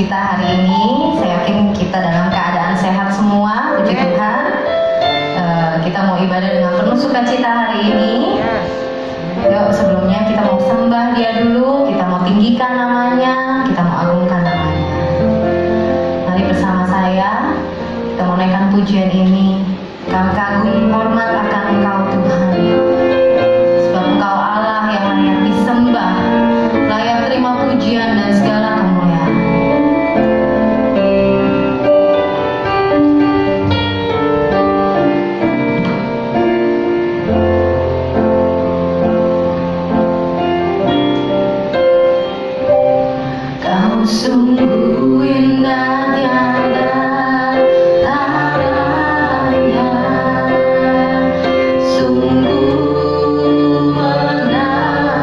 kita hari ini. Saya yakin kita dalam keadaan sehat semua, puji Tuhan. Kita mau ibadah dengan penuh sukacita hari ini. Yuk, sebelumnya kita mau sembah Dia dulu, kita mau tinggikan namanya, kita mau agungkan namanya. Mari bersama saya, kita mau naikkan pujian ini. Kami kagum hormat akan Engkau Tuhan, sebab Engkau Allah yang layak disembah, layak terima pujian dan segala kemuliaan. Kau sungguh indah tiada tandanya, sungguh menakjubkan.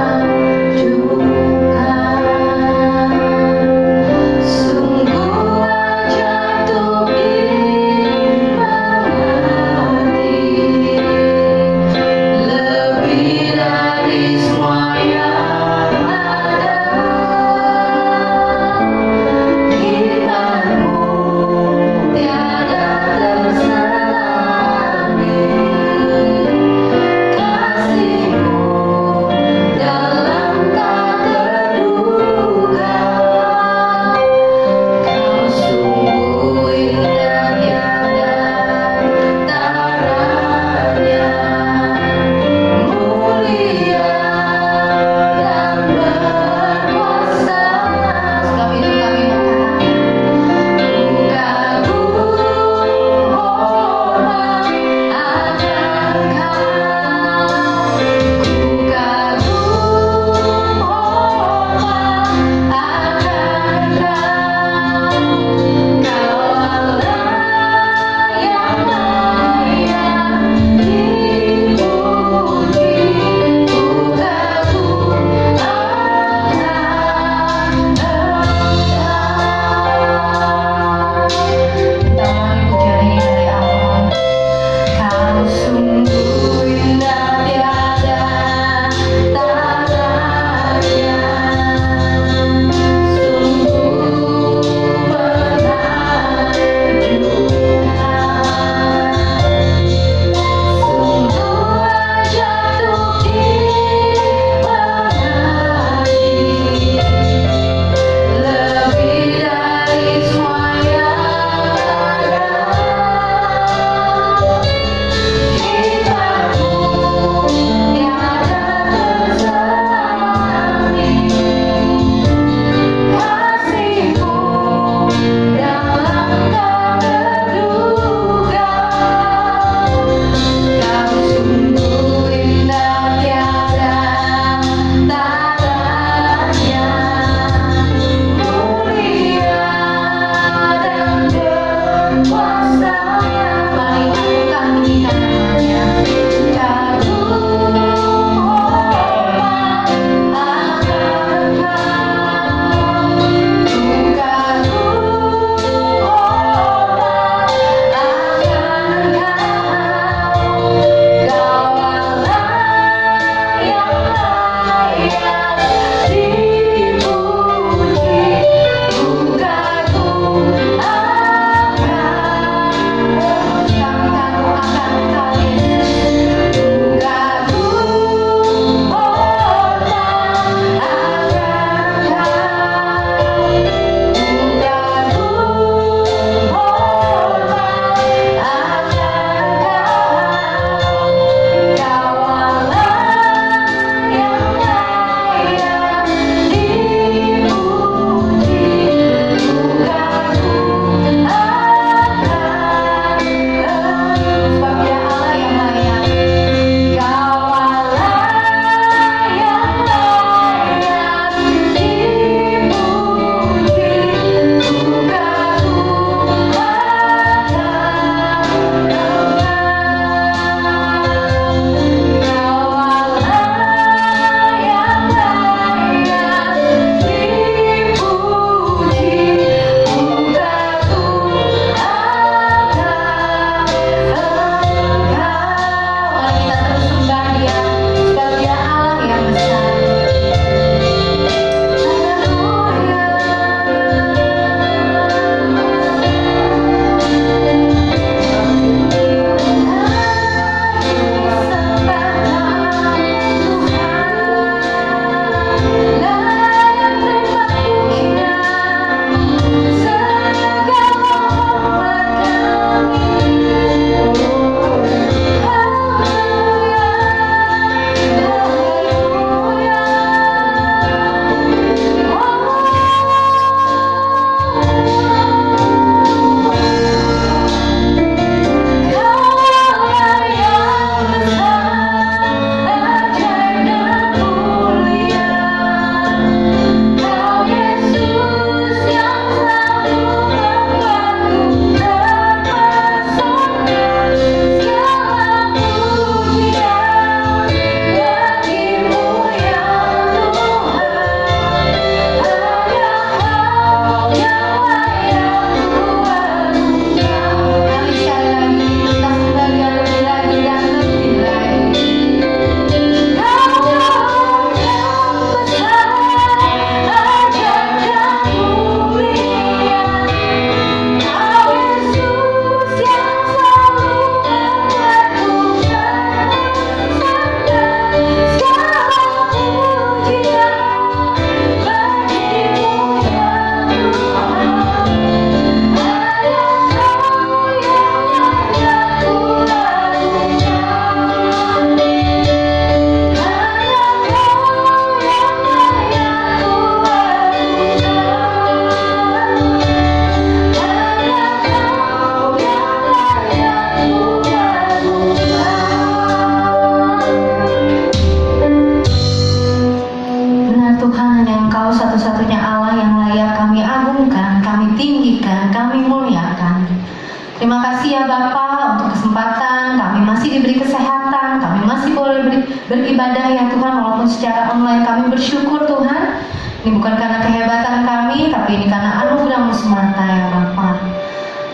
Terima kasih ya Bapa untuk kesempatan, kami masih diberi kesehatan, kami masih boleh beribadah ya Tuhan, walaupun secara online. Kami bersyukur Tuhan. Ini bukan karena kehebatan kami, tapi ini karena anugerah-Mu semata ya Bapa.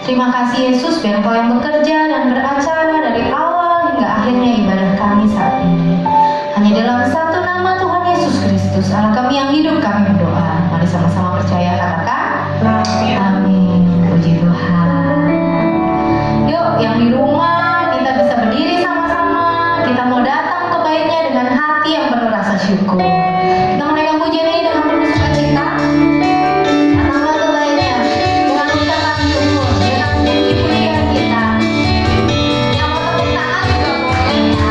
Terima kasih Yesus, biar Engkau yang bekerja dan beracara dari awal hingga akhirnya ibadah kami saat ini. Hanya dalam satu nama Tuhan Yesus Kristus, Allah kami yang hidup, kami berdoa. Mari sama-sama percaya, katakan amin. Puji Tuhan. Yuk, yang di rumah kita bisa berdiri sama-sama. Kita mau datang ke baitnya dengan hati yang penuh rasa syukur. Kita menaikkan pujian ini dengan penuh sukacita. Datanglah ke baitnya dengan ucapan syukur, dengan puji-pujian kita. Yang mau tepuk tangan juga boleh ya.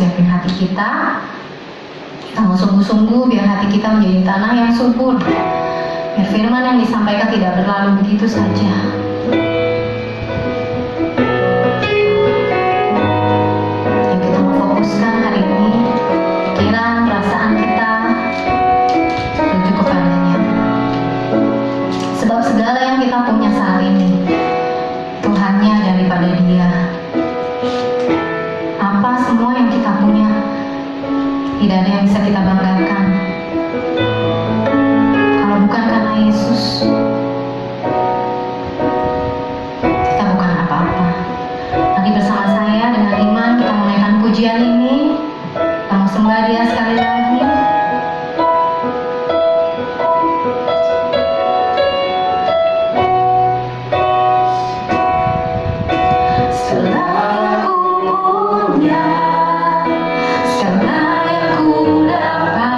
siapin hati kita. Kita mau sungguh-sungguh biar hati kita menjadi tanah yang subur. Biar firman yang disampaikan tidak berlalu begitu saja. Yuk kita mau fokuskan hari ini pikiran, perasaan kita tuju kepadanya. Sebab segala yang kita punya saat ini itu hanya daripada Dia. Apa semua yang kita punya, tidak ada yang bisa kita banggakan kalau bukan karena Yesus. Kita bukan apa-apa. Nanti bersama saya dengan iman kita menaikkan pujian ini. Kita mau sembah Dia sekali lagi. Segala yang ku punya, segala yang ku dapat,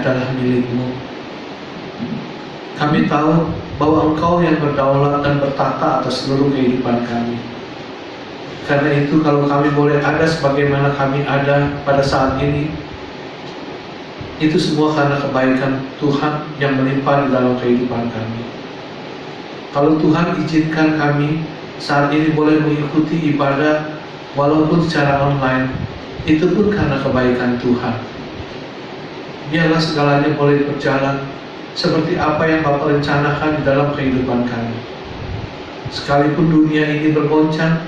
adalah milik-Mu. Kami tahu bahwa Engkau yang berdaulat dan bertata atas seluruh kehidupan kami. Karena itu kalau kami boleh ada sebagaimana kami ada pada saat ini, itu semua karena kebaikan Tuhan yang melimpah di dalam kehidupan kami. Kalau Tuhan izinkan kami saat ini boleh mengikuti ibadah walaupun secara online, itu pun karena kebaikan Tuhan. Biarlah segalanya boleh berjalan seperti apa yang Bapa rencanakan di dalam kehidupan kami. Sekalipun dunia ini bergoncang,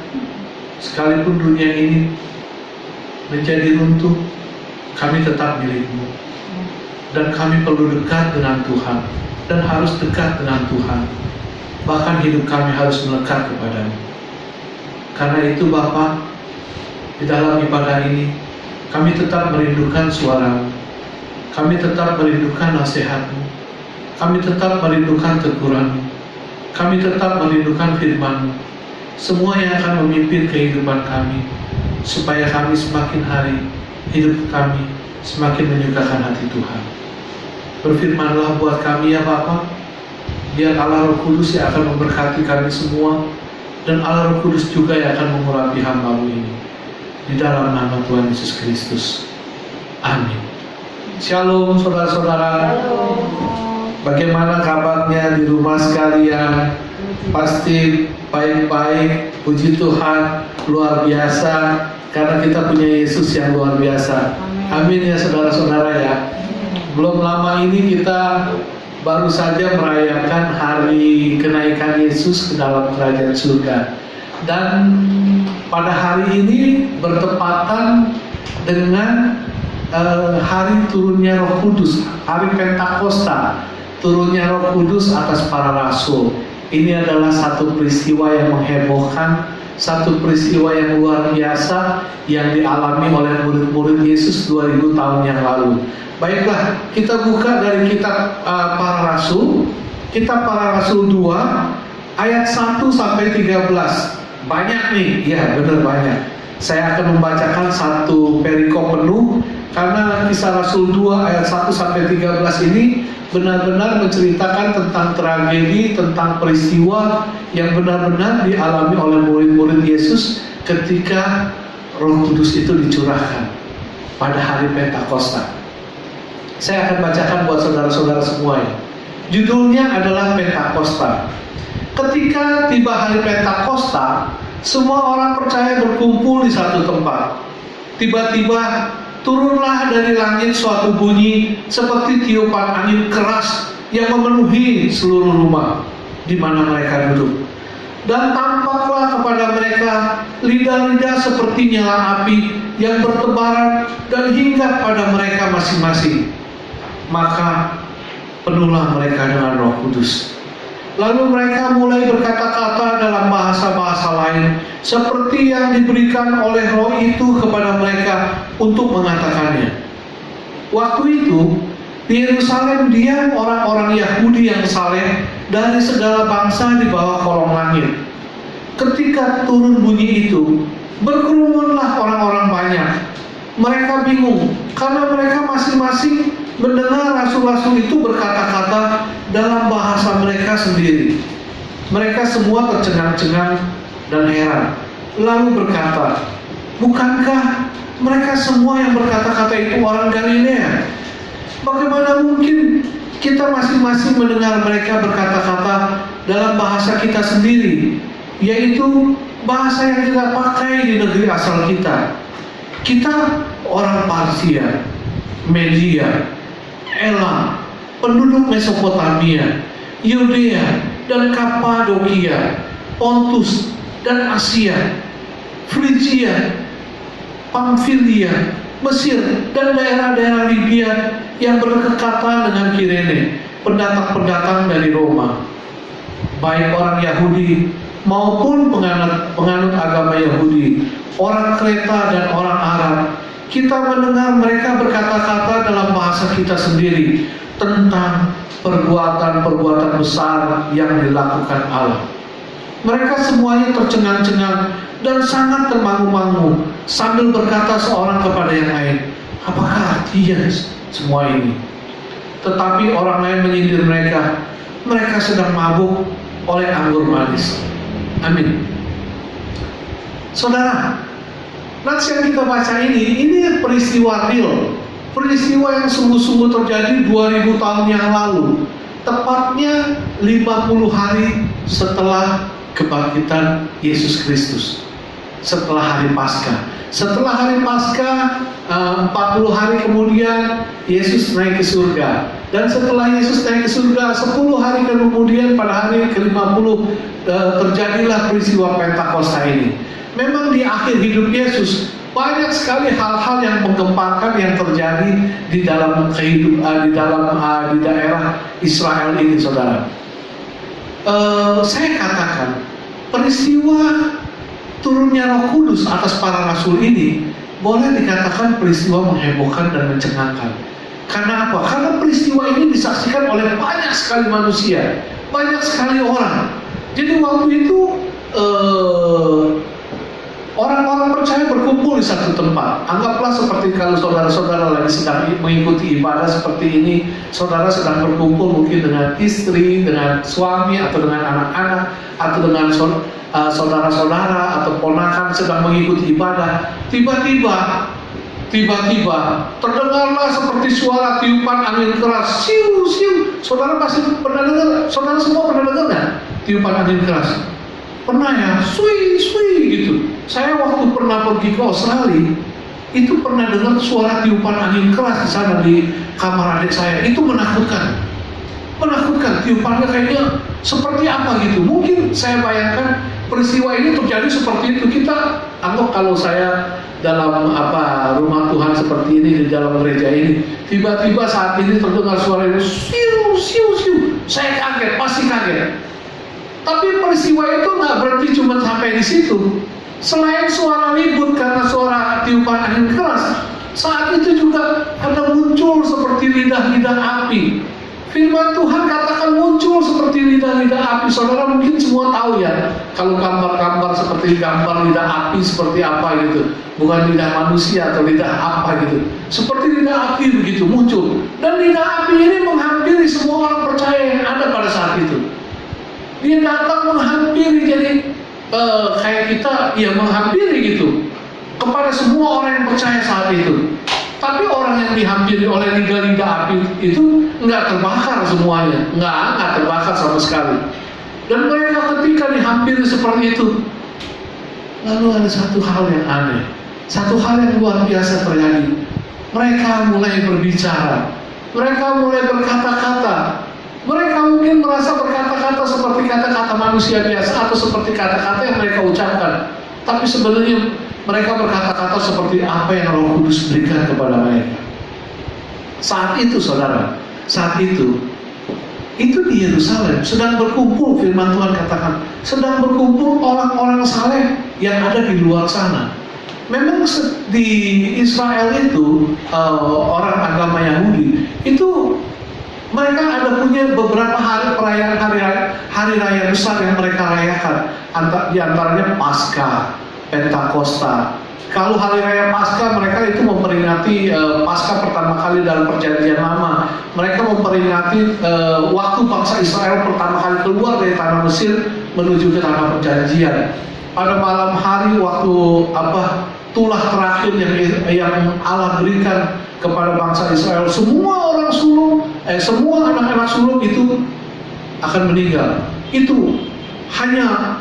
sekalipun dunia ini menjadi runtuh, kami tetap milik-Mu. Dan kami perlu dekat dengan Tuhan, dan harus dekat dengan Tuhan. Bahkan hidup kami harus melekat kepada-Mu. Karena itu Bapa, di dalam ibadah ini, kami tetap merindukan suara-Mu. Kami tetap merindukan nasihat-Mu. Kami tetap merindukan teguran-Mu. Kami tetap merindukan firman-Mu. Semua yang akan memimpin kehidupan kami, supaya kami semakin hari, hidup kami semakin menyukakan hati Tuhan. Berfirmanlah buat kami ya Bapa. Biar Allah Roh Kudus yang akan memberkati kami semua, dan Allah Roh Kudus juga yang akan mengurapi hamba-Mu ini. Di dalam nama Tuhan Yesus Kristus. Amin. Shalom saudara-saudara. Bagaimana kabarnya di rumah sekalian? Pasti baik-baik, puji Tuhan, luar biasa. Karena kita punya Yesus yang luar biasa. Amin ya saudara-saudara ya. Belum lama ini kita baru saja merayakan hari kenaikan Yesus ke dalam kerajaan surga. Dan pada hari ini bertepatan dengan hari turunnya Roh Kudus, hari Pentakosta, turunnya Roh Kudus atas para rasul. Ini adalah satu peristiwa yang menghebohkan, satu peristiwa yang luar biasa yang dialami oleh murid-murid Yesus 2000 tahun yang lalu. Baiklah, kita buka dari kitab para rasul, kitab para rasul 2 ayat 1 sampai 13. Banyak nih, ya benar banyak. Saya akan membacakan satu perikop penuh karena kisah Rasul 2 ayat 1 sampai 13 ini benar-benar menceritakan tentang tragedi, tentang peristiwa yang benar-benar dialami oleh murid-murid Yesus ketika Roh Kudus itu dicurahkan pada hari Pentakosta. Saya akan bacakan buat saudara-saudara semua ya. Judulnya adalah Pentakosta. Ketika tiba hari Pentakosta, semua orang percaya berkumpul di satu tempat. Tiba-tiba turunlah dari langit suatu bunyi seperti tiupan angin keras yang memenuhi seluruh rumah di mana mereka duduk. Dan tampaklah kepada mereka lidah-lidah seperti nyala api yang bertebaran dan hinggap pada mereka masing-masing. Maka penuhlah mereka dengan Roh Kudus. Lalu mereka mulai berkata-kata dalam bahasa-bahasa lain seperti yang diberikan oleh Roh itu kepada mereka untuk mengatakannya. Waktu itu di Yerusalem diam orang-orang Yahudi yang saleh dari segala bangsa di bawah kolong langit. Ketika turun bunyi itu, berkerumunlah orang-orang banyak. Mereka bingung karena mereka masing-masing mendengar rasul-rasul itu berkata-kata dalam bahasa mereka sendiri. Mereka semua tercengang-cengang dan heran, lalu berkata, bukankah mereka semua yang berkata-kata itu orang Galilea? Bagaimana mungkin kita masing-masing mendengar mereka berkata-kata dalam bahasa kita sendiri, yaitu bahasa yang kita pakai di negeri asal kita? Kita orang Parsia, Media, Elam, penduduk Mesopotamia, Yudea dan Kapadokia, Pontus dan Asia, Frigia, Pamfilia, Mesir dan daerah-daerah Libya yang berdekatan dengan Kirene, pendatang-pendatang dari Roma, baik orang Yahudi maupun penganut agama Yahudi, orang Kreta dan orang Arab. Kita mendengar mereka berkata-kata dalam bahasa kita sendiri tentang perbuatan-perbuatan besar yang dilakukan Allah. Mereka semuanya tercengang-cengang dan sangat termangu-mangu sambil berkata seorang kepada yang lain, apakah artinya semua ini? tetapi orang lain menyindir mereka, mereka sedang mabuk oleh anggur manis. Amin. Saudara, nats yang kita baca ini peristiwa real, peristiwa yang sungguh-sungguh terjadi 2000 tahun yang lalu, tepatnya 50 hari setelah kebangkitan Yesus Kristus, setelah hari Paskah. Setelah hari Paskah, 40 hari kemudian Yesus naik ke surga. Dan setelah Yesus naik ke surga, 10 hari kemudian pada hari ke-50 terjadilah peristiwa Pentakosta ini. Memang di akhir hidup Yesus banyak sekali hal-hal yang menggemparkan yang terjadi di dalam kehidupan di daerah Israel ini, saudara. Saya katakan peristiwa turunnya Roh Kudus atas para rasul ini boleh dikatakan peristiwa menghebohkan dan mencengangkan. Karena apa? Karena peristiwa ini disaksikan oleh banyak sekali manusia, banyak sekali orang. Jadi waktu itu orang-orang percaya berkumpul di satu tempat. Anggaplah seperti kalau saudara-saudara lagi sedang mengikuti ibadah seperti ini, saudara sedang berkumpul mungkin dengan istri, dengan suami, atau dengan anak-anak, atau dengan saudara-saudara atau ponakan sedang mengikuti ibadah. Tiba-tiba terdengarlah seperti suara tiupan angin keras. Siu, siu. Saudara pasti pernah dengar, saudara semua pernah dengar nggak tiupan angin keras? Pernah ya, sui gitu. Saya waktu pernah pergi ke Australia, itu pernah dengar suara tiupan angin keras di sana di kamar adik saya. Itu menakutkan. Tiupannya kayaknya seperti apa gitu. Mungkin saya bayangkan peristiwa ini terjadi seperti itu. Kita anggap kalau saya dalam rumah Tuhan seperti ini, di dalam gereja ini, tiba-tiba saat ini terdengar suara ini, siu, siu, siu. Saya kaget, pasti kaget. Tapi peristiwa itu nggak berhenti cuma sampai di situ. Selain suara ribut karena suara tiupan angin keras, saat itu juga ada muncul seperti lidah-lidah api. Firman Tuhan katakan muncul seperti lidah-lidah api. Saudara mungkin semua tahu ya, kalau gambar-gambar seperti gambar lidah api seperti apa gitu. Bukan lidah manusia atau lidah apa gitu. Seperti lidah api begitu muncul. Dan lidah api ini menghampiri semua orang percaya yang ada pada saat itu. Dia datang menghampiri, jadi kayak kita ya menghampiri gitu kepada semua orang yang percaya saat itu. Tapi orang yang dihampiri oleh lidah-lidah api itu nggak terbakar semuanya, nggak terbakar sama sekali. Dan mereka ketika dihampiri seperti itu, lalu ada satu hal yang aneh, satu hal yang luar biasa terjadi. Mereka mulai berbicara, mereka mulai berkata-kata. Mereka mungkin merasa berkata-kata seperti kata-kata manusia biasa atau seperti kata-kata yang mereka ucapkan. Tapi sebenarnya mereka berkata-kata seperti apa yang Roh Kudus berikan kepada mereka. Saat itu saudara, itu di Yerusalem sedang berkumpul, firman Tuhan katakan, sedang berkumpul orang-orang saleh yang ada di luar sana. Memang di Israel itu orang agama Yahudi itu mereka ada punya beberapa perayaan hari raya besar yang mereka rayakan. Di antaranya Paskah, Pentakosta. Kalau hari raya Paskah, mereka itu memperingati Paskah pertama kali dalam Perjanjian Lama. Mereka memperingati waktu bangsa Israel pertama kali keluar dari tanah Mesir menuju ke tanah Perjanjian. Pada malam hari waktu tulah terakhir yang Allah berikan kepada bangsa Israel, semua orang sulung, semua anak-anak sulung itu akan meninggal. Itu hanya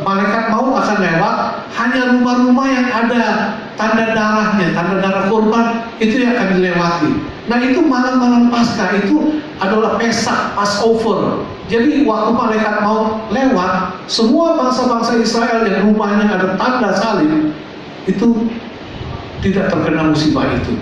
malaikat maut akan lewat, hanya rumah-rumah yang ada tanda darahnya, tanda darah korban itu yang akan dilewati. Nah itu malam-malam Paskah itu adalah Pesak, Passover. Jadi waktu malaikat maut lewat, semua bangsa-bangsa Israel yang rumahnya ada tanda salib itu tidak terkena musibah itu.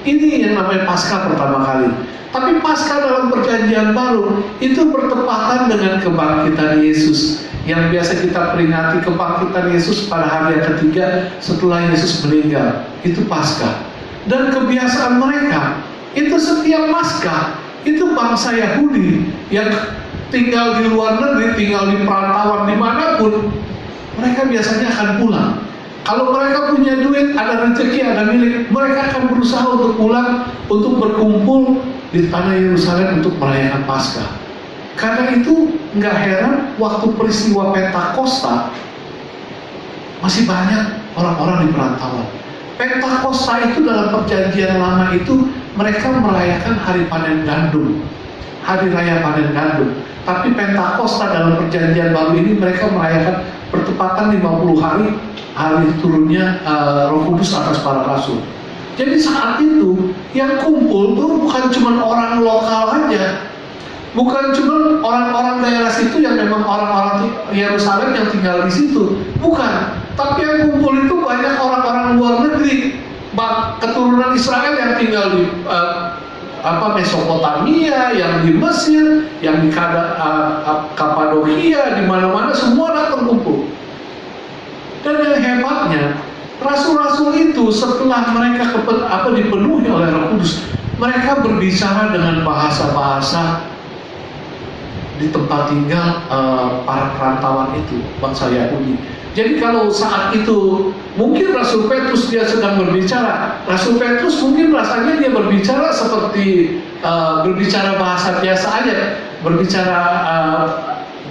Ini yang namanya Paskah pertama kali. Tapi Paskah dalam Perjanjian Baru itu bertepatan dengan kebangkitan Yesus, yang biasa kita peringati kebangkitan Yesus pada hari yang ketiga setelah Yesus meninggal. Itu Paskah. Dan kebiasaan mereka itu setiap Paskah itu bangsa Yahudi yang tinggal di luar negeri, tinggal di perantauan dimanapun, mereka biasanya akan pulang. Kalau mereka punya duit, ada rezeki, ada milik, mereka akan berusaha untuk pulang, untuk berkumpul di tanah Yerusalem untuk merayakan Paskah. Karena itu nggak heran waktu peristiwa Pentakosta masih banyak orang-orang di perantauan. Pentakosta itu dalam perjanjian lama itu mereka merayakan hari panen gandum, hari raya panen gandum. Tapi Pentakosta dalam perjanjian baru ini mereka merayakan pertepatan 50 hari turunnya Roh Kudus atas para rasul. Jadi saat itu yang kumpul tuh bukan cuma orang lokal aja, bukan cuma orang-orang daerah situ yang memang orang-orang Yerusalem yang tinggal di situ, bukan. Tapi yang kumpul itu banyak orang-orang luar negeri, keturunan Israel yang tinggal di Mesopotamia, yang di Mesir, yang di Kapadokia, di mana-mana semua datang kumpul. Dan yang hebatnya, rasul-rasul itu setelah mereka dipenuhi oleh Roh Kudus, mereka berbicara dengan bahasa-bahasa di tempat tinggal para perantauan itu, bangsa Yahudi. Jadi kalau saat itu mungkin Rasul Petrus dia sedang berbicara, Rasul Petrus mungkin rasanya dia berbicara seperti berbicara bahasa biasa aja, berbicara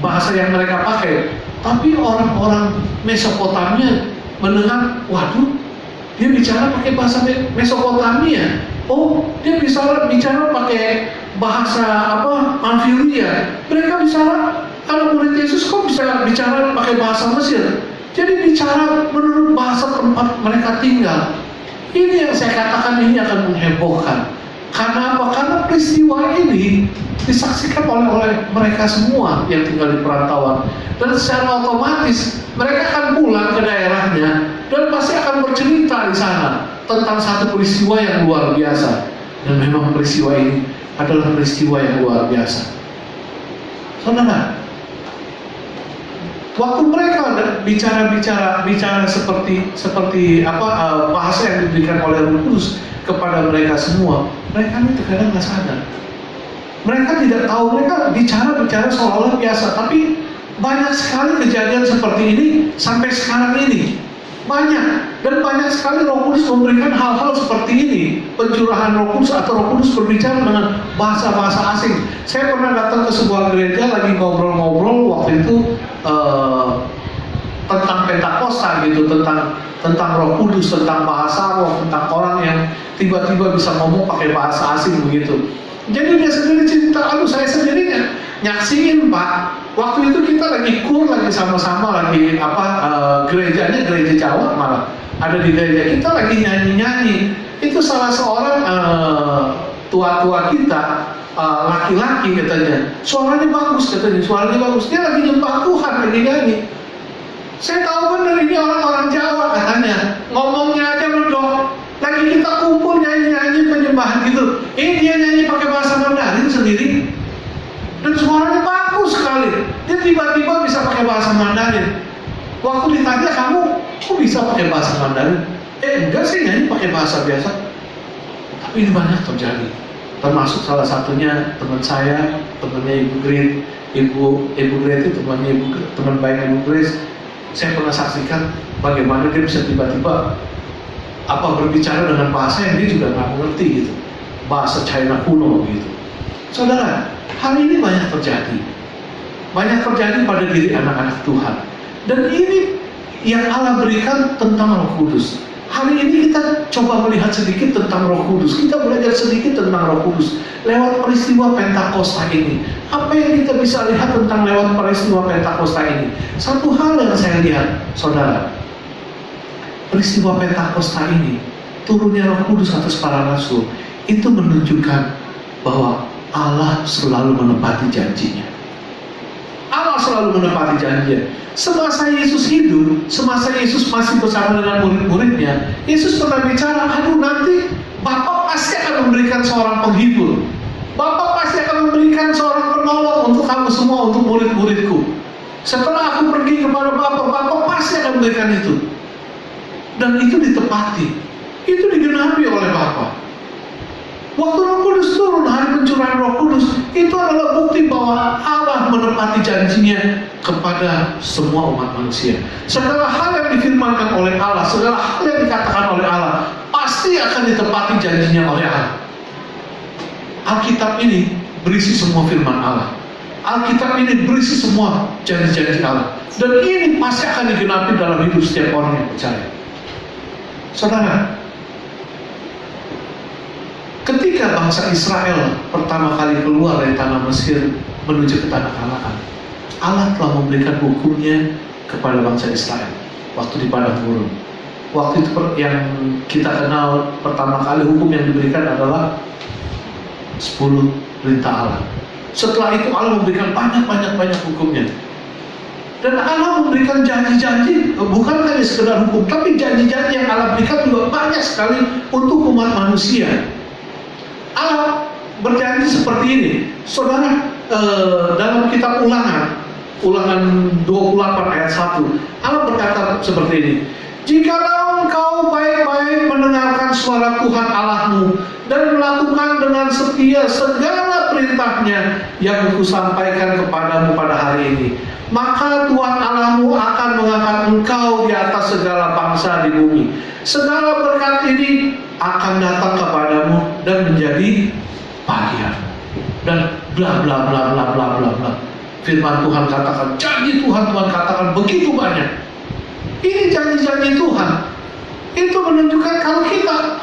bahasa yang mereka pakai. Tapi orang-orang Mesopotamia mendengar, waduh, dia bicara pakai bahasa Mesopotamia. Oh, dia bicara pakai bahasa Amfilia. Mereka bicara, anak murid Yesus kok bisa bicara pakai bahasa Mesir? Jadi bicara menurut bahasa tempat mereka tinggal. Ini yang saya katakan ini akan menghebohkan. Karena apa? Karena peristiwa ini disaksikan oleh mereka semua yang tinggal di perantauan. Dan secara otomatis mereka akan pulang ke daerahnya dan pasti akan bercerita di sana tentang satu peristiwa yang luar biasa. Dan memang peristiwa ini adalah peristiwa yang luar biasa. Saudara, waktu mereka bicara seperti bahasa yang diberikan oleh Roh Kudus kepada mereka semua, mereka itu kadang nggak sadar. Mereka tidak tahu, mereka bicara seolah-olah biasa, tapi banyak sekali kejadian seperti ini sampai sekarang ini. Dan banyak sekali Roh Kudus memberikan hal-hal seperti ini, pencurahan Roh Kudus atau Roh Kudus berbicara dengan bahasa-bahasa asing. Saya pernah datang ke sebuah gereja lagi ngobrol-ngobrol waktu itu tentang Pentakosta gitu, tentang Roh Kudus, tentang bahasa roh, tentang orang yang tiba-tiba bisa ngomong pakai bahasa asing begitu. Jadi dia sendiri cerita, saya sendiri nyaksiin Pak. Waktu itu kita lagi sama-sama gerejanya gereja Jawa malah ada di gereja kita lagi nyanyi. Itu salah seorang tua-tua kita, laki-laki katanya, suaranya bagus. Dia lagi nyembah Tuhan, lagi nyanyi. Saya tahu benar ini orang-orang Jawa katanya, ngomongnya aja medok. Lagi kita kumpul nyanyi-nyanyi penyembahan gitu, dia nyanyi pakai bahasa Mandarin sendiri, dan suaranya bagus sekali. Dia tiba-tiba bisa pakai bahasa Mandarin. Waktu ditanya, kamu kok bisa pakai bahasa Mandarin? Enggak sih, nyanyi pakai bahasa biasa. Tapi ini banyak terjadi. Termasuk salah satunya teman saya, temannya Ibu Grace. Ibu Grace itu teman baik Ibu Grace. Saya pernah saksikan bagaimana dia bisa tiba-tiba berbicara dengan bahasa yang dia juga nggak mengerti gitu, bahasa China kuno gitu. Saudara, hal ini banyak terjadi pada diri anak-anak Tuhan. Dan ini yang Allah berikan tentang Roh Kudus. Hari ini kita coba melihat sedikit tentang Roh Kudus. Kita belajar sedikit tentang Roh Kudus lewat peristiwa Pentakosta ini. Apa yang kita bisa lihat tentang lewat peristiwa Pentakosta ini? Satu hal yang saya lihat, saudara, peristiwa Pentakosta ini, turunnya Roh Kudus atas para rasul, itu menunjukkan bahwa Allah selalu menepati janjinya. Allah selalu menepati janjinya. Semasa Yesus hidup, semasa Yesus masih bersama dengan murid-muridnya, Yesus pernah bicara, nanti Bapa pasti akan memberikan seorang penghibur. Bapa pasti akan memberikan seorang penolong untuk kamu semua, untuk murid-muridku. Setelah aku pergi kepada Bapa pasti akan memberikan itu. Dan itu ditepati, itu digenapi oleh Bapa. Waktu Roh Kudus turun, hari pencurahan Roh Kudus, itu adalah bukti bahwa Allah menepati janjinya kepada semua umat manusia. Segala hal yang difirmankan oleh Allah, segala hal yang dikatakan oleh Allah, pasti akan ditepati janjinya oleh Allah. Alkitab ini berisi semua firman Allah. Alkitab ini berisi semua janji-janji Allah. Dan ini pasti akan digenapi dalam hidup setiap orang yang percaya. Saudara, ketika bangsa Israel pertama kali keluar dari tanah Mesir menuju ke tanah Kanaan, Allah telah memberikan hukumnya kepada bangsa Israel waktu di padang gurun. Waktu itu yang kita kenal pertama kali hukum yang diberikan adalah 10 perintah Allah. Setelah itu Allah memberikan banyak hukumnya. Dan Allah memberikan janji-janji, bukan hanya sekedar hukum, tapi janji-janji yang Allah berikan juga banyak sekali untuk umat manusia. Allah berjanji seperti ini. Saudara, dalam kitab Ulangan 28 ayat 1, Allah berkata seperti ini. Jikalau engkau baik-baik mendengarkan suara Tuhan Allahmu dan melakukan dengan setia segala perintahnya yang kusampaikan kepadamu pada hari ini, maka Tuhan Allahmu akan mengangkat engkau di atas segala bangsa di bumi. Segala berkat ini akan datang kepadamu dan menjadi bagian. Dan bla bla bla bla bla bla bla. Firman Tuhan katakan, janji Tuhan katakan begitu banyak. Ini janji-janji Tuhan. Itu menunjukkan kalau kita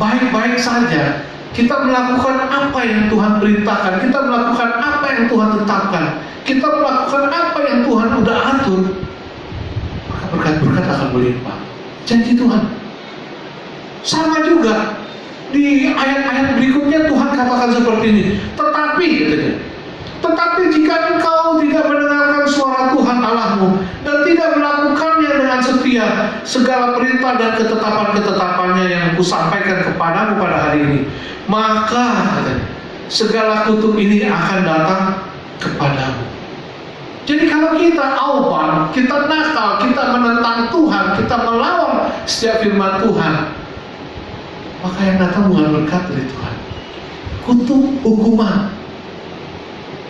baik-baik saja, kita melakukan apa yang Tuhan perintahkan, kita melakukan apa yang Tuhan tetapkan, kita melakukan apa yang Tuhan udah atur, maka berkat-berkat akan berlimpah. Janji Tuhan. Sama juga di ayat-ayat berikutnya Tuhan katakan seperti ini. Tetapi jika engkau tidak mendengarkan suara Tuhan Allahmu dan tidak melakukannya dengan setia segala perintah dan ketetapan-ketetapannya yang kusampaikan kepadamu pada hari ini, maka segala kutuk ini akan datang kepadamu. Jadi kalau kita awal, kita nakal, kita menentang Tuhan, kita melawan setiap firman Tuhan, maka yang datang bukan berkat dari Tuhan, kutuk, hukuman.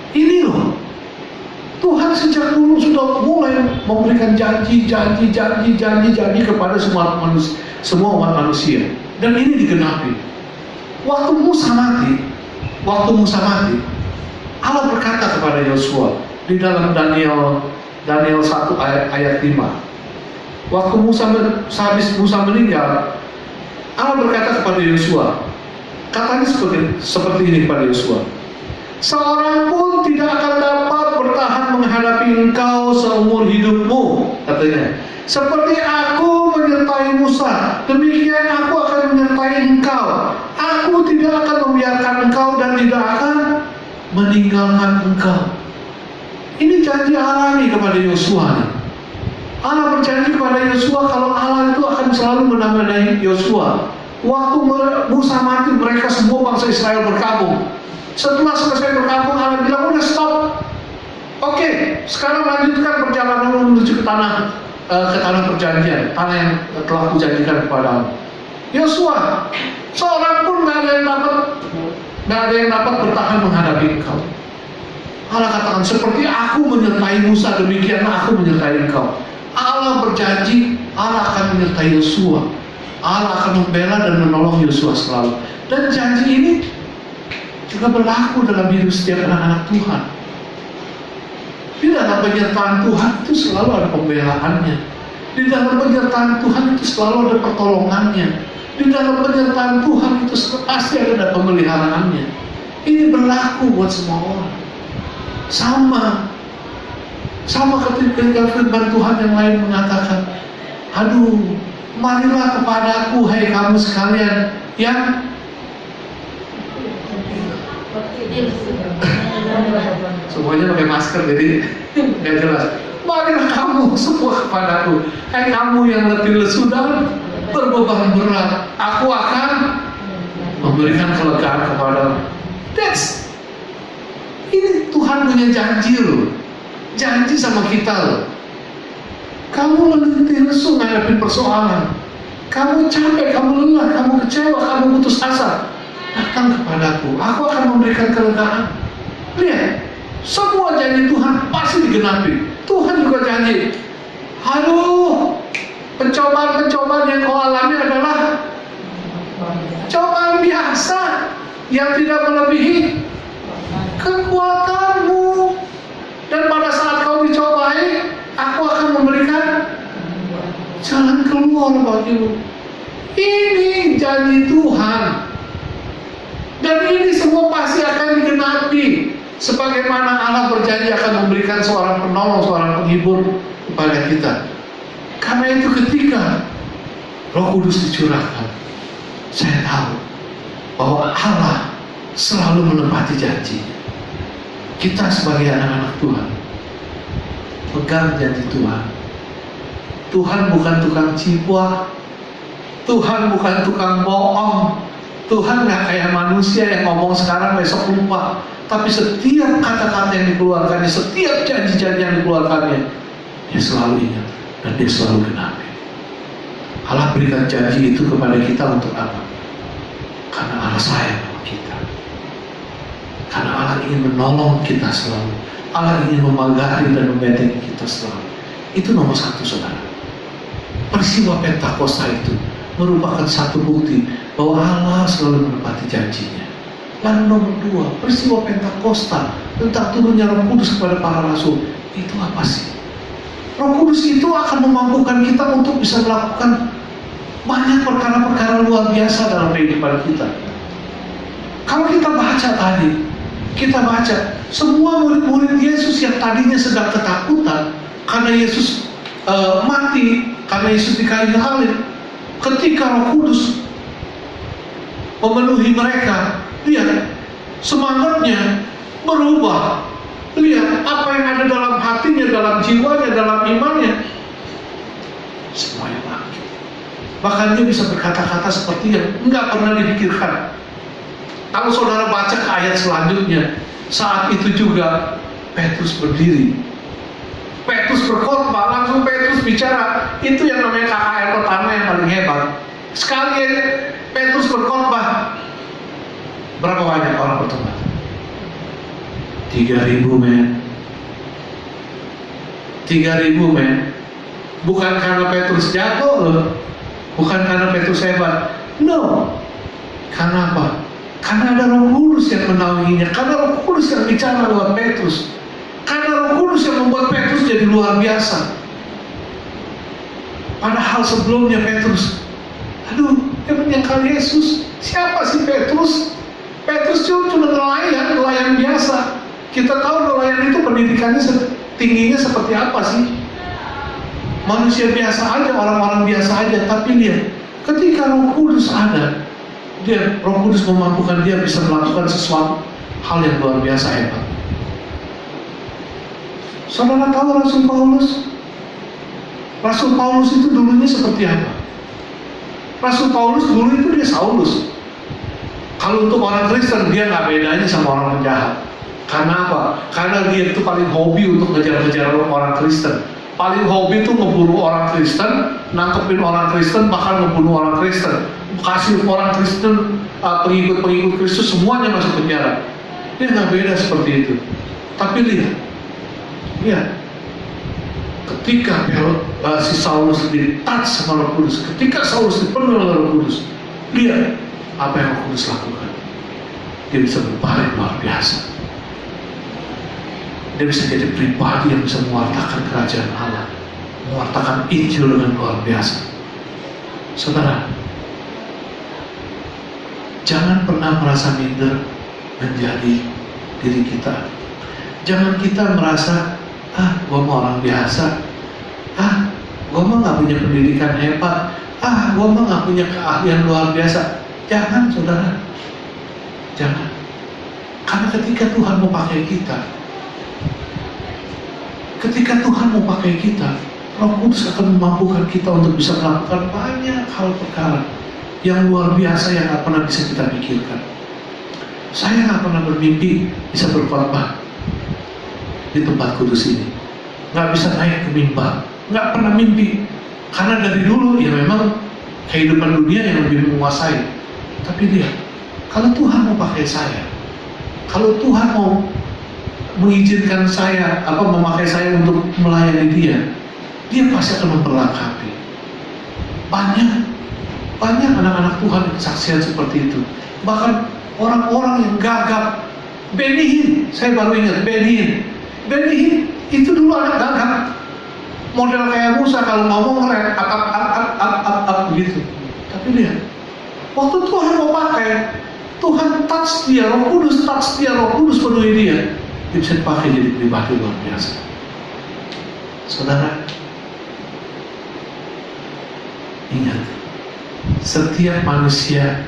Ini loh, Tuhan sejak dulu sudah mulai memberikan janji kepada semua umat manusia, dan ini digenapi. Waktu Musa mati, Allah berkata kepada Yosua di dalam Daniel 1 ayat 5. Waktu sehabis Musa meninggal, Allah berkata kepada Yosua, katanya seperti ini kepada Yosua, seorang pun tidak akan dapat bertahan menghadapi engkau seumur hidupmu, katanya. Seperti aku menyertai Musa, demikian aku akan menyertai engkau. Aku tidak akan membiarkan engkau dan tidak akan meninggalkan engkau. Ini janji Allah nih kepada Yosua. Allah berjanji kepada Yosua kalau Allah itu akan selalu menamai Yosua. Waktu Musa mati, mereka semua bangsa Israel berkabung. Setelah selesai berkabung, Allah bilang udah stop. Oke, sekarang lanjutkan perjalanan menuju ke tanah perjanjian, tanah yang telah kujanjikan kepadamu. Yosua, seorang pun nggak ada yang dapat bertahan menghadapi engkau. Allah katakan, seperti aku menyertai Musa, demikianlah aku menyertai engkau. Allah berjanji, Allah akan menyertai Yosua. Allah akan membela dan menolong Yosua selalu. Dan janji ini juga berlaku dalam hidup setiap anak-anak Tuhan. Di dalam penyertaan Tuhan itu selalu ada pembelaannya. Di dalam penyertaan Tuhan itu selalu ada pertolongannya. Di dalam penyertaan Tuhan itu pasti ada pemeliharaannya. Ini berlaku buat semua orang. Sama ketika firman Tuhan yang lain mengatakan, aduh, marilah kepadaku hai kamu sekalian yang semuanya pakai masker jadi nggak jelas. Marilah kamu semua kepadaku, hai kamu yang letih lesu dan berbeban berat, aku akan memberikan kelegaan kepadamu. Ini Tuhan punya janji loh, janji sama kita loh. Kamu letih lesu menghadapi persoalan, kamu capek, kamu lelah, kamu kecewa, kamu putus asa, datang kepadaku, aku akan memberikan kelegaan. Lihat, semua janji Tuhan pasti digenapi. Tuhan juga janji, aduh, pencobaan-pencobaan yang kau alami adalah cobaan biasa. yang tidak melebihi kekuatanmu. Dan pada saat kau dicobai, aku akan memberikan jalan keluar bagimu. Ini janji Tuhan. Dan ini semua pasti akan digenapi. Sebagaimana Allah berjanji akan memberikan seorang penolong, seorang penghibur kepada kita. Karena itu ketika Roh Kudus dicurahkan, saya tahu bahwa Allah selalu menepati janji. Kita sebagai anak-anak Tuhan, pegang janji Tuhan. Tuhan bukan tukang cipuak, Tuhan bukan tukang bohong. Tuhan nggak kayak manusia yang ngomong sekarang besok lupa. Tapi setiap kata-kata yang dikeluarkannya, setiap janji-janji yang dikeluarkannya, dia selalu ingat dan dia selalu genapi. Allah berikan janji itu kepada kita untuk apa? Karena Allah sayang sama kita. Karena Allah ingin menolong kita selalu. Allah ingin memagari dan membentengi kita selalu. Itu nomor satu, saudara. Peristiwa Pentakosta itu merupakan satu bukti bahwa Allah selalu menepati janjinya. Lalu nomor dua, peristiwa Pentakosta tentang turunnya Roh Kudus kepada para rasul. Itu apa sih? Roh Kudus itu akan memampukan kita untuk bisa melakukan banyak perkara-perkara luar biasa dalam kehidupan kita. Kalau kita baca tadi, kita baca semua murid-murid Yesus yang tadinya sedang ketakutan karena Yesus mati, karena Yesus di kayu salib. Ketika Roh Kudus memenuhi mereka, lihat semangatnya berubah. Lihat apa yang ada dalam hatinya, dalam jiwanya, dalam imannya, semuanya bangkit. Bahkan dia bisa berkata-kata seperti yang enggak pernah dipikirkan. Kalau saudara baca ke ayat selanjutnya, saat itu juga Petrus berdiri. Petrus berkhotbah, langsung Petrus bicara. Itu yang namanya KKR pertama yang paling hebat. Sekali Petrus berkhotbah, berapa banyak orang bertobat? 3.000 men. 3.000 men. Bukan karena Petrus jago loh, bukan karena Petrus hebat. No. Karena apa? Karena ada Roh Kudus yang menaunginya. Karena Roh Kudus yang bicara lewat Petrus. Karena Roh Kudus yang membuat Petrus jadi luar biasa. Padahal sebelumnya Petrus, dia menyangkal Yesus. Siapa sih Petrus? Petrus cuma nelayan biasa. Kita tahu nelayan itu pendidikannya tingginya seperti apa sih? Manusia biasa aja, orang-orang biasa aja. Tapi lihat, ketika Roh Kudus ada, Roh Kudus memampukan dia bisa melakukan sesuatu hal yang luar biasa hebat. Saudara tahu Rasul Paulus? Rasul Paulus itu dulunya seperti apa? Rasul Paulus dulu itu dia Saulus. Kalau untuk orang Kristen dia nggak bedanya sama orang penjahat. Karena apa? Karena dia itu paling hobi untuk ngejar-ngejar orang Kristen. Paling hobi itu ngeburu orang Kristen, nangkepin orang Kristen, bahkan ngebunuh orang Kristen. Kasih orang Kristen, pengikut-pengikut Kristus semuanya masuk penjara. Dia nggak beda seperti itu. Tapi lihat, ketika si Saulus di-touch sama Roh Kudus, ketika Saulus dipenuhi oleh Roh Kudus, lihat apa yang Roh Kudus lakukan. Dia bisa berbalik luar biasa. Dia bisa jadi pribadi yang bisa mewartakan kerajaan Allah, mewartakan Injil dengan luar biasa. Saudara, jangan pernah merasa minder menjadi diri kita. Jangan kita merasa, gua mah orang biasa, gua mah gak punya pendidikan hebat, gua mah gak punya keahlian luar biasa. Jangan, saudara, jangan. Karena ketika Tuhan mau pakai kita, Roh Kudus akan memampukan kita untuk bisa melakukan banyak hal perkara yang luar biasa yang gak pernah bisa kita pikirkan. Saya gak pernah bermimpi bisa berkhotbah di tempat kudus ini, gak bisa naik ke mimbar, gak pernah mimpi. Karena dari dulu ya memang kehidupan dunia yang lebih menguasai. Tapi lihat, kalau Tuhan mau pakai saya, kalau Tuhan mau mengizinkan saya, memakai saya untuk melayani dia pasti akan memperlengkapi. Banyak anak-anak Tuhan kesaksian seperti itu. Bahkan orang-orang yang gagap. Benny Hinn, saya baru ingat Benny Hinn. Benny Hinn itu dulu anak gagap, model kayak Musa, kalau ngomong keren, up gitu. Tapi lihat, waktu Tuhan mau pakai, Tuhan touch dia, Roh Kudus touch dia, Roh Kudus penuhi dia bisa dipakai jadi pribadi luar biasa. Saudara, ingat, setiap manusia,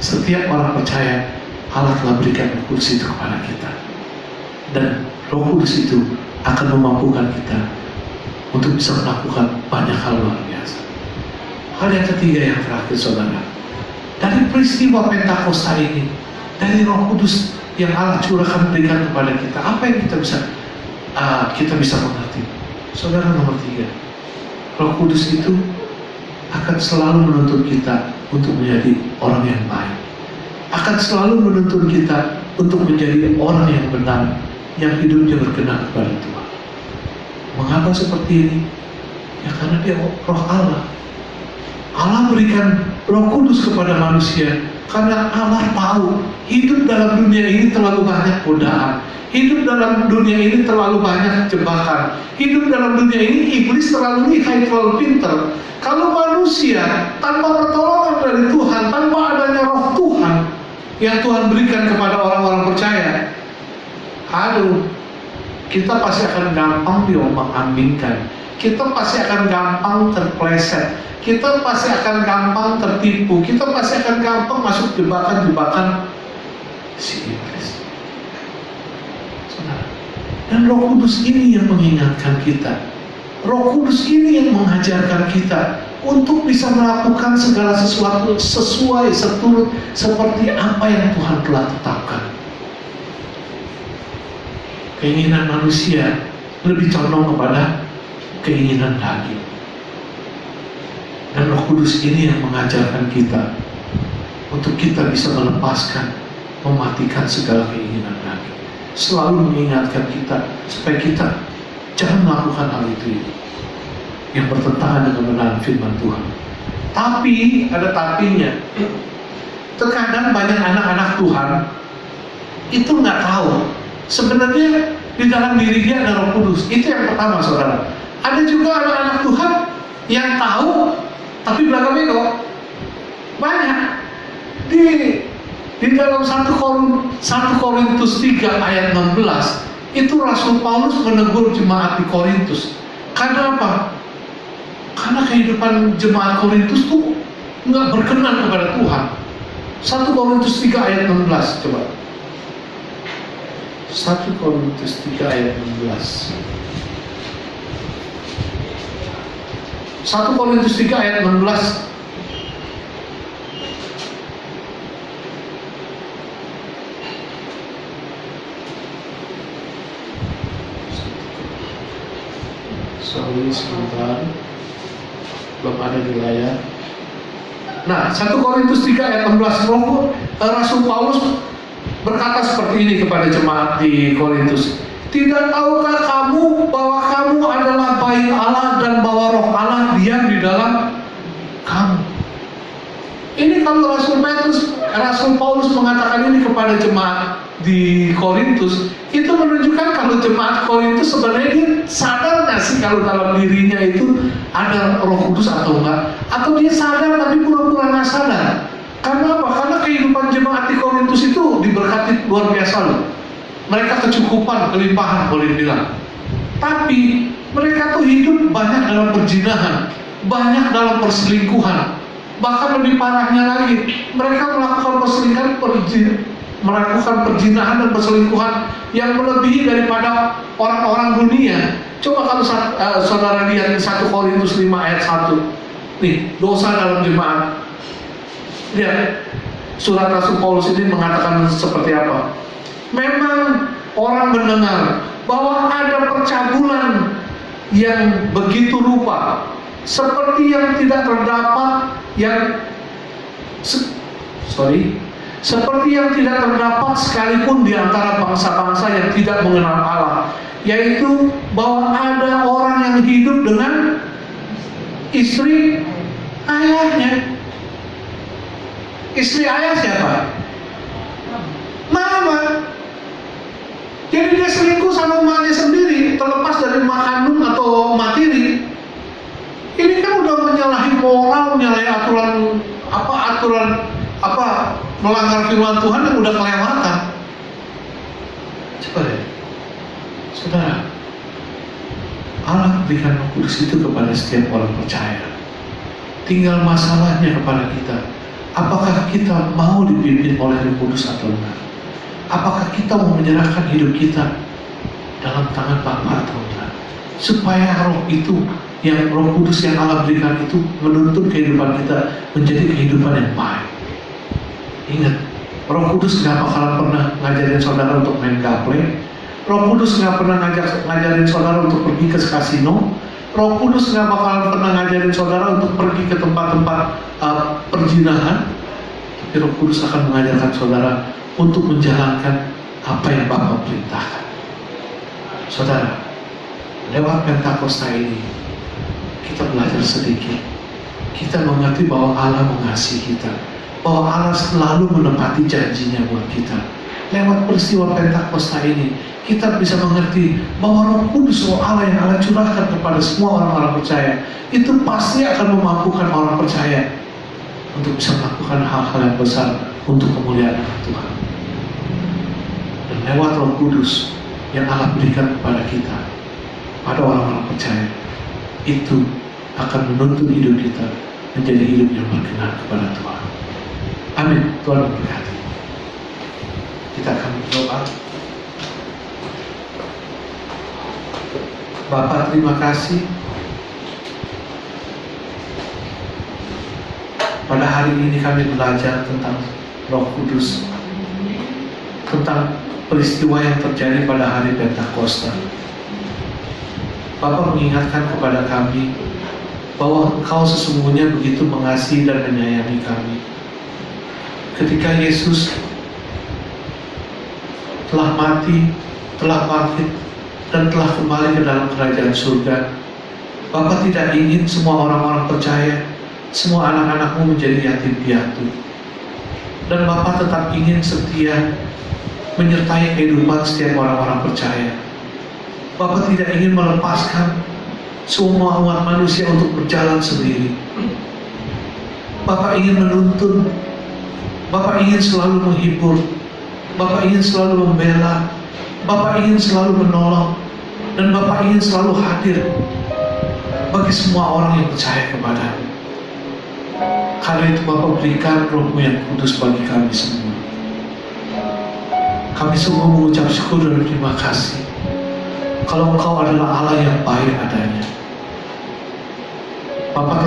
setiap orang percaya, Allah telah berikan Roh Kudus itu kepada kita, dan Roh Kudus itu akan memampukan kita untuk bisa melakukan banyak hal luar biasa. Hal yang ketiga, yang terakhir, saudara, dari peristiwa Pentakosta ini, dari Roh Kudus yang Allah curahkan berikan kepada kita, apa yang kita bisa mengerti? Saudara, nomor 3, Roh Kudus itu akan selalu menuntun kita untuk menjadi orang yang baik, akan selalu menuntun kita untuk menjadi orang yang benar, yang hidupnya berkenan kepada Tuhan. Mengapa seperti ini? Ya karena dia Roh Allah. Allah berikan Roh Kudus kepada manusia karena Allah tahu hidup dalam dunia ini terlalu banyak godaan, hidup dalam dunia ini terlalu banyak jebakan, hidup dalam dunia ini iblis terlalu lihai, terlalu pintar. Kalau manusia tanpa pertolongan dari Tuhan, tanpa adanya Roh Tuhan yang Tuhan berikan kepada orang-orang percaya, kita pasti akan gampang diombang-ambingkan, kita pasti akan gampang terpleset, kita pasti akan gampang tertipu, kita pasti akan gampang masuk jebakan-jebakan si iblis. Saudara, dan Roh Kudus ini yang mengingatkan kita, Roh Kudus ini yang mengajarkan kita untuk bisa melakukan segala sesuatu sesuai, seturut seperti apa yang Tuhan telah tetapkan. Keinginan manusia lebih condong kepada keinginan daging. Dan Roh Kudus ini yang mengajarkan kita untuk kita bisa melepaskan, mematikan segala keinginan daging. Selalu mengingatkan kita supaya kita jangan melakukan hal itu yang bertentangan dengan kebenaran firman Tuhan. Tapi ada tapinya. Terkadang banyak anak-anak Tuhan itu nggak tahu sebenarnya di dalam diri dia ada Roh Kudus. Itu yang pertama, saudara. Ada juga anak-anak Tuhan yang tahu tapi belakang bego. Banyak. Di dalam 1 Korintus 3 ayat 16 itu Rasul Paulus menegur jemaat di Korintus. Karena apa? Karena kehidupan jemaat Korintus tuh nggak berkenan kepada Tuhan. 1 Korintus 3 ayat 16, coba. 1 Korintus 3 ayat 16. 1 Korintus 3 ayat 16. Sorry, sebentar, belum ada di layar. Nah, 1 Korintus 3 ayat 16, Rasul Paulus berkata seperti ini kepada jemaat di Korintus. Tidak tahukah kamu bahwa kamu adalah bait Allah dan bahwa Roh Allah diam di dalam kamu? Ini kalau Rasul Paulus mengatakan ini kepada jemaat di Korintus, itu menunjukkan kalau jemaat Korintus sebenarnya dia sadar nggak sih kalau dalam dirinya itu ada Roh Kudus atau enggak? Atau dia sadar tapi pura-pura nggak sadar? Karena apa? Karena kehidupan jemaat di Korintus itu diberkati luar biasa loh. Mereka kecukupan, kelimpahan boleh dibilang. Tapi mereka tuh hidup banyak dalam perzinahan, banyak dalam perselingkuhan. Bahkan lebih parahnya lagi, mereka melakukan perzinahan dan perselingkuhan yang melebihi daripada orang-orang dunia. Coba kalau saudara lihat di 1 Korintus 5 ayat 1. Nih, dosa dalam jemaat. Lihat, surat Rasul Paulus ini mengatakan seperti apa? Memang orang mendengar bahwa ada percabulan yang begitu rupa, seperti yang tidak terdapat seperti yang tidak terdapat sekalipun di antara bangsa-bangsa yang tidak mengenal Allah, yaitu bahwa ada orang yang hidup dengan istri ayahnya. Istri ayah siapa? melanggar firman Tuhan yang udah kelewatan. Coba deh, saudara, Allah berikan Roh Kudus itu kepada setiap orang percaya. Tinggal masalahnya kepada kita, apakah kita mau dipimpin oleh Roh Kudus atau enggak? Apakah kita mau menyerahkan hidup kita dalam tangan Bapa atau enggak? Supaya Roh itu, yang Roh Kudus yang Allah berikan itu menuntun kehidupan kita menjadi kehidupan yang baik. Ingat, Roh Kudus gak bakalan pernah ngajarin saudara untuk main gaple. Roh Kudus gak pernah ngajarin saudara untuk pergi ke kasino. Roh Kudus gak bakalan pernah ngajarin saudara untuk pergi ke tempat-tempat perzinahan. Tapi Roh Kudus akan mengajarkan saudara untuk menjalankan apa yang Bapa perintahkan. Saudara, lewat Pentakosta ini kita belajar sedikit. Kita mengerti bahwa Allah mengasihi kita, bahwa Allah selalu menepati janjinya buat kita. Lewat peristiwa Pentakosta ini kita bisa mengerti bahwa Roh Kudus, Roh Allah yang Allah curahkan kepada semua orang-orang percaya, itu pasti akan memampukan orang percaya untuk bisa melakukan hal-hal yang besar untuk kemuliaan Tuhan. Dan lewat Roh Kudus yang Allah berikan kepada kita, pada orang-orang percaya, itu akan menuntun hidup kita menjadi hidup yang berkenan kepada Tuhan. Amin. Tuhan memberkati. Kita akan berdoa. Bapa, terima kasih pada hari ini kami belajar tentang Roh Kudus, tentang peristiwa yang terjadi pada hari Pentakosta. Bapa mengingatkan kepada kami bahwa Engkau sesungguhnya begitu mengasihi dan menyayangi kami. Ketika Yesus telah mati, telah bangkit, dan telah kembali ke dalam kerajaan surga, Bapa tidak ingin semua orang-orang percaya, semua anak-anakmu menjadi yatim piatu. Dan Bapa tetap ingin setia menyertai kehidupan setiap orang-orang percaya. Bapa tidak ingin melepaskan semua umat manusia untuk berjalan sendiri. Bapa ingin menuntun, Bapa ingin selalu menghibur, Bapa ingin selalu membela, Bapa ingin selalu menolong, dan Bapa ingin selalu hadir bagi semua orang yang percaya kepada-Mu. Karena itu Bapa berikan Roh-Mu yang kudus bagi kami semua. Kami semua mengucap syukur dan terima kasih kalau Engkau adalah Allah yang baik adanya. Bapa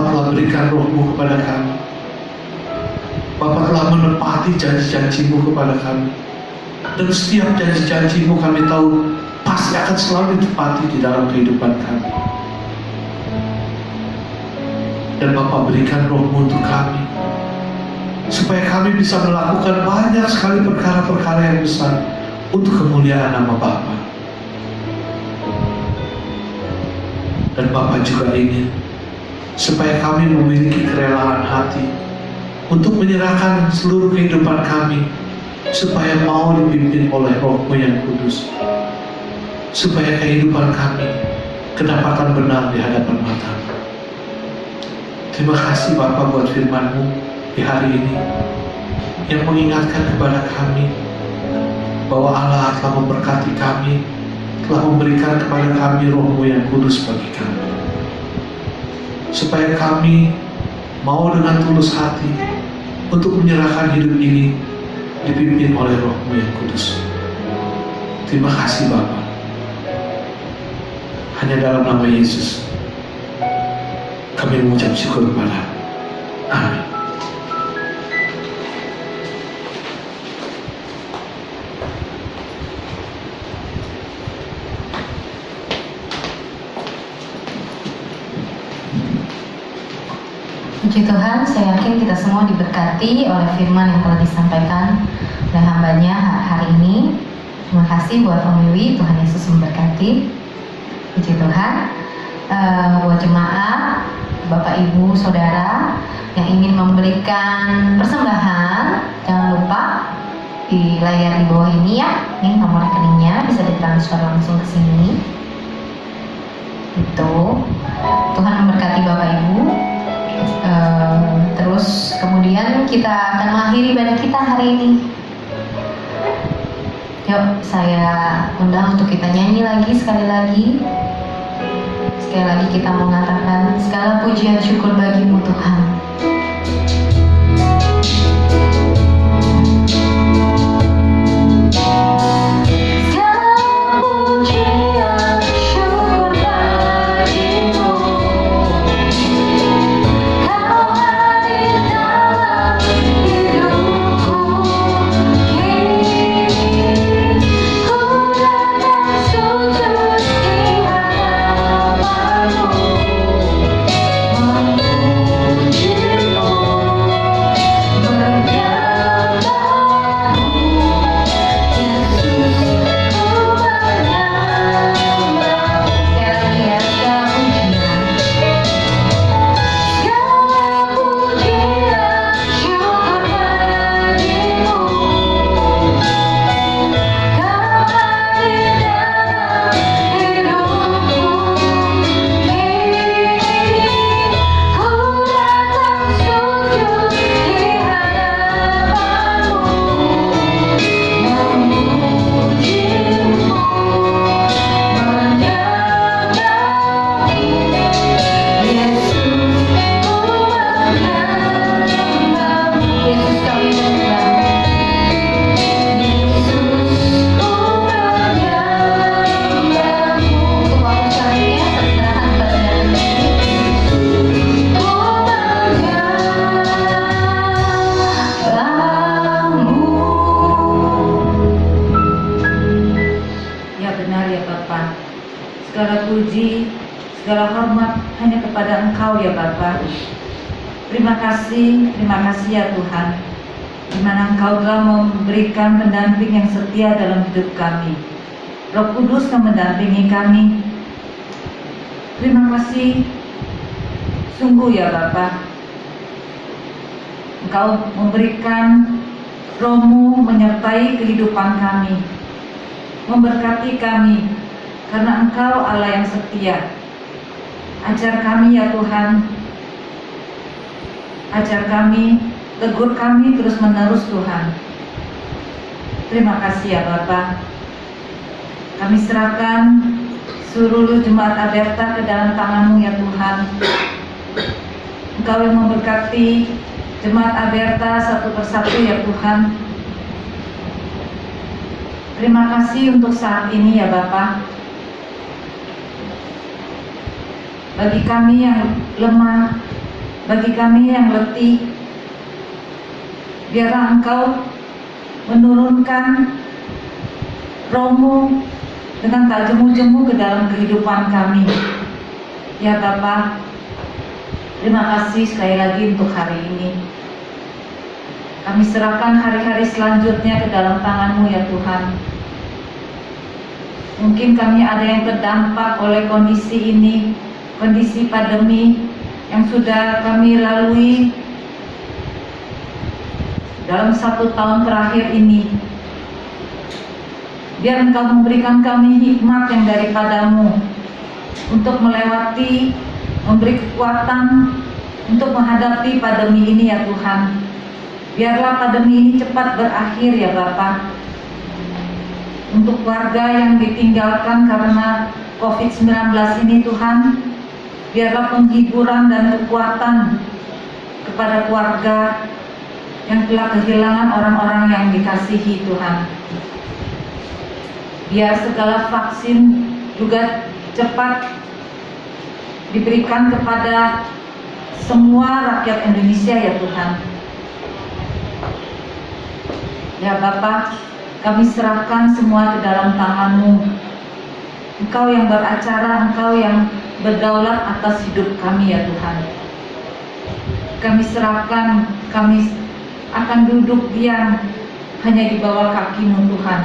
telah berikan Roh-Mu kepada kami. Bapa telah menepati janji-janji-Mu kepada kami. Dan setiap janji-janji-Mu kami tahu pasti akan selalu ditepati di dalam kehidupan kami. Dan Bapa berikan Roh-Mu untuk kami, supaya kami bisa melakukan banyak sekali perkara-perkara yang besar untuk kemuliaan nama Bapa. Dan Bapa juga ingin supaya kami memiliki kerelaan hati untuk menyerahkan seluruh kehidupan kami, supaya mau dipimpin oleh Roh-Mu yang kudus, supaya kehidupan kami kedapatan benar di hadapan Mata-Mu. Terima kasih Bapa buat firman-Mu di hari ini yang mengingatkan kepada kami bahwa Allah telah memberkati kami, telah memberikan kepada kami Roh-Mu yang kudus bagi kami, supaya kami mau dengan tulus hati untuk menyerahkan hidup ini dipimpin oleh Roh-Mu yang kudus. Terima kasih Bapa. Hanya dalam nama Yesus kami mengucap syukur kepada. Amin. Puji Tuhan, saya yakin kita semua diberkati oleh firman yang telah disampaikan oleh hambanya hari ini. Terima kasih buat Om Wiwi, Tuhan Yesus memberkati. Puji Tuhan. Buat jemaat, Bapak Ibu Saudara yang ingin memberikan persembahan, jangan lupa di layar di bawah ini ya, ini nomor rekeningnya bisa ditransfer langsung ke sini. Itu Tuhan memberkati Bapak Ibu. Terus kemudian kemudian kita akan mengakhiri ibadah kita hari ini. Yuk, saya undang untuk kita nyanyi lagi sekali lagi. Sekali lagi kita mau mengatakan segala pujian syukur bagimu Tuhan. Segala puji, segala hormat hanya kepada Engkau ya Bapa. Terima kasih ya Tuhan, di mana Engkau telah memberikan pendamping yang setia dalam hidup kami. Roh Kudus yang mendampingi kami. Terima kasih sungguh ya Bapa. Engkau memberikan Roh-Mu menyertai kehidupan kami, memberkati kami. Karena Engkau Allah yang setia. Ajar kami ya Tuhan. Ajar kami, tegur kami terus menerus Tuhan. Terima kasih ya Bapa. Kami serahkan seluruh jemaat Aberta ke dalam tangan-Mu ya Tuhan. Engkau yang memberkati jemaat Aberta satu persatu ya Tuhan. Terima kasih untuk saat ini ya Bapa. Bagi kami yang lemah, bagi kami yang letih, biarlah Engkau menurunkan Roh-Mu dengan tak jemu-jemu ke dalam kehidupan kami. Ya Bapa, terima kasih sekali lagi untuk hari ini. Kami serahkan hari-hari selanjutnya ke dalam tangan-Mu ya Tuhan. Mungkin kami ada yang terdampak oleh kondisi ini, kondisi pandemi yang sudah kami lalui dalam 1 tahun terakhir ini. Biar Engkau memberikan kami hikmat yang daripada-Mu untuk melewati, memberi kekuatan untuk menghadapi pandemi ini ya Tuhan. Biarlah pandemi ini cepat berakhir ya Bapa. Untuk keluarga yang ditinggalkan karena COVID-19 ini Tuhan, biarlah penghiburan dan kekuatan kepada keluarga yang telah kehilangan orang-orang yang dikasihi Tuhan. Biar segala vaksin juga cepat diberikan kepada semua rakyat Indonesia ya Tuhan. Ya Bapa, kami serahkan semua ke dalam tangan-Mu. Engkau yang beracara, Engkau yang berdaulat atas hidup kami ya Tuhan. Kami serahkan, kami akan duduk diam hanya di bawah kaki-Mu Tuhan.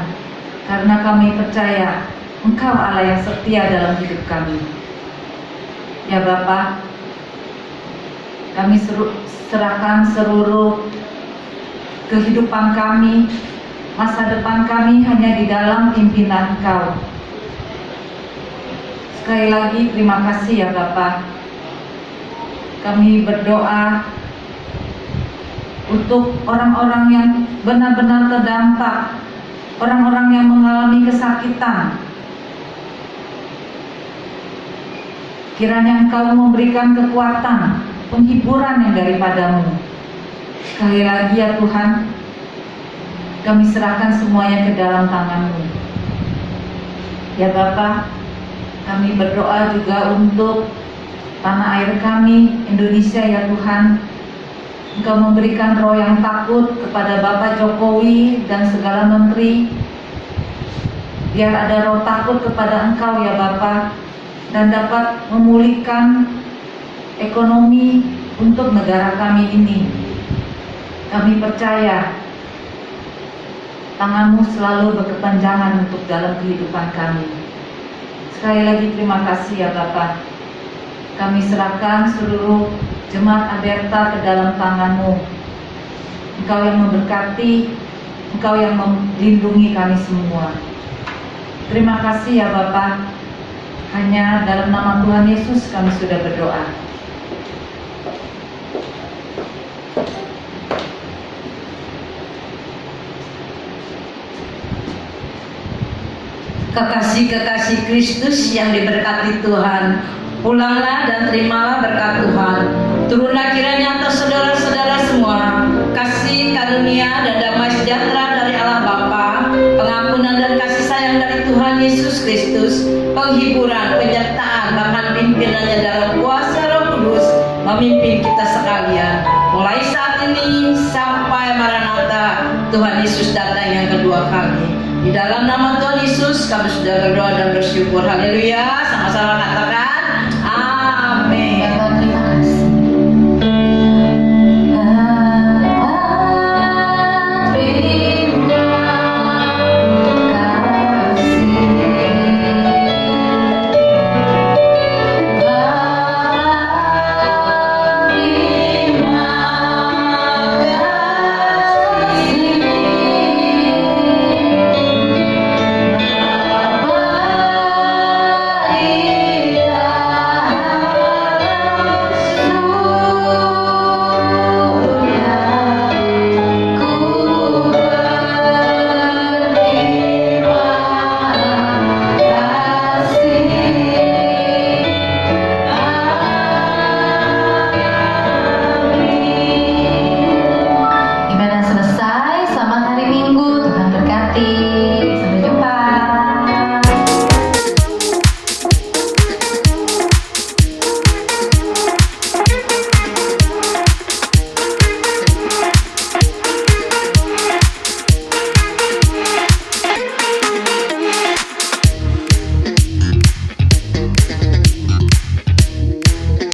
Karena kami percaya Engkau Allah yang setia dalam hidup kami. Ya Bapa, kami serahkan seluruh kehidupan kami, masa depan kami hanya di dalam pimpinan Engkau. Sekali lagi terima kasih ya Bapa. Kami berdoa untuk orang-orang yang benar-benar terdampak, orang-orang yang mengalami kesakitan. Kiranya Engkau memberikan kekuatan, penghiburan yang daripadamu. Sekali lagi ya Tuhan, kami serahkan semuanya ke dalam tangan-Mu. Ya Bapa, kami berdoa juga untuk tanah air kami, Indonesia ya Tuhan. Engkau memberikan roh yang takut kepada Bapak Jokowi dan segala menteri. Biar ada roh takut kepada Engkau ya Bapa, dan dapat memulihkan ekonomi untuk negara kami ini. Kami percaya tangan-Mu selalu berkepanjangan untuk dalam kehidupan kami. Sekali lagi terima kasih ya Bapa. Kami serahkan seluruh jemaat Aberta ke dalam tangan-Mu. Engkau yang memberkati, Engkau yang melindungi kami semua. Terima kasih ya Bapa. Hanya dalam nama Tuhan Yesus kami sudah berdoa. Kekasih-kekasih Kristus yang diberkati Tuhan, pulanglah dan terimalah berkat Tuhan. Turunlah kiranya atas saudara-saudara semua kasih karunia dan damai sejahtera dari Allah Bapa, pengampunan dan kasih sayang dari Tuhan Yesus Kristus, penghiburan, penyertaan, bahkan pimpinannya dalam kuasa Roh Kudus memimpin kita sekalian, mulai saat ini sampai Maranatha Tuhan Yesus datang yang kedua kali. Di dalam nama Tuhan Yesus kami sudah berdoa dan bersyukur. Haleluya. Sama-sama kata